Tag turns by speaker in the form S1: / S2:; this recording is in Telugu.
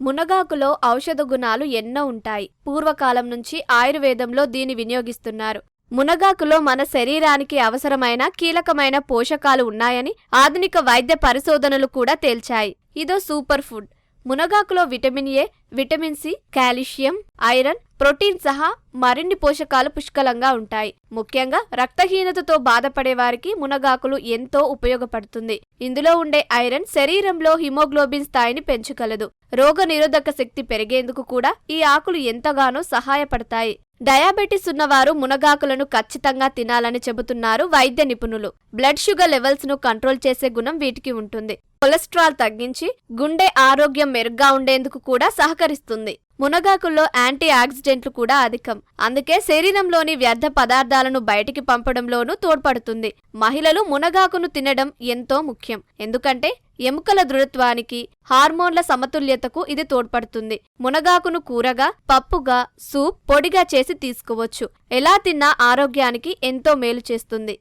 S1: మునగాకులో ఔషధ గుణాలు ఎన్నో ఉంటాయి. పూర్వకాలం నుంచి ఆయుర్వేదంలో దీన్ని వినియోగిస్తున్నారు. మునగాకులో మన శరీరానికి అవసరమైన కీలకమైన పోషకాలు ఉన్నాయని ఆధునిక వైద్య పరిశోధనలు కూడా తేల్చాయి. ఇదో సూపర్ ఫుడ్. మునగాకులో vitamin A, vitamin C, calcium, iron, protein సహా మరిన్ని పోషకాలు పుష్కలంగా ఉంటాయి. ముఖ్యంగా రక్తహీనతతో బాధపడే వారికి మునగాకులు ఎంతో ఉపయోగపడుతుంది. ఇందులో ఉండే ఐరన్ శరీరంలో హిమోగ్లోబిన్ స్థాయిని పెంచగలదు. రోగ నిరోధక శక్తి పెరిగేందుకు కూడా ఈ ఆకులు ఎంతగానో సహాయపడతాయి. డయాబెటిస్ ఉన్నవారు మునగాకులను ఖచ్చితంగా తినాలని చెబుతున్నారు వైద్య నిపుణులు. బ్లడ్ షుగర్ లెవెల్స్ ను కంట్రోల్ చేసే గుణం వీటికి ఉంటుంది. కొలెస్ట్రాల్ తగ్గించి గుండె ఆరోగ్యం మెరుగ్గా ఉండేందుకు కూడా సహకరిస్తుంది. మునగాకుల్లో యాంటీ ఆక్సిడెంట్లు కూడా అధికం. అందుకే శరీరంలోని వ్యర్థ పదార్థాలను బయటికి పంపడంలోనూ తోడ్పడుతుంది. మహిళలు మునగాకును తినడం ఎంతో ముఖ్యం. ఎందుకంటే ఎముకల దృఢత్వానికి, హార్మోన్ల సమతుల్యతకు ఇది తోడ్పడుతుంది. మునగాకును కూరగా, పప్పుగా, సూప్, పొడిగా చేసి తీసుకోవచ్చు. ఎలా తిన్నా ఆరోగ్యానికి ఎంతో మేలు చేస్తుంది.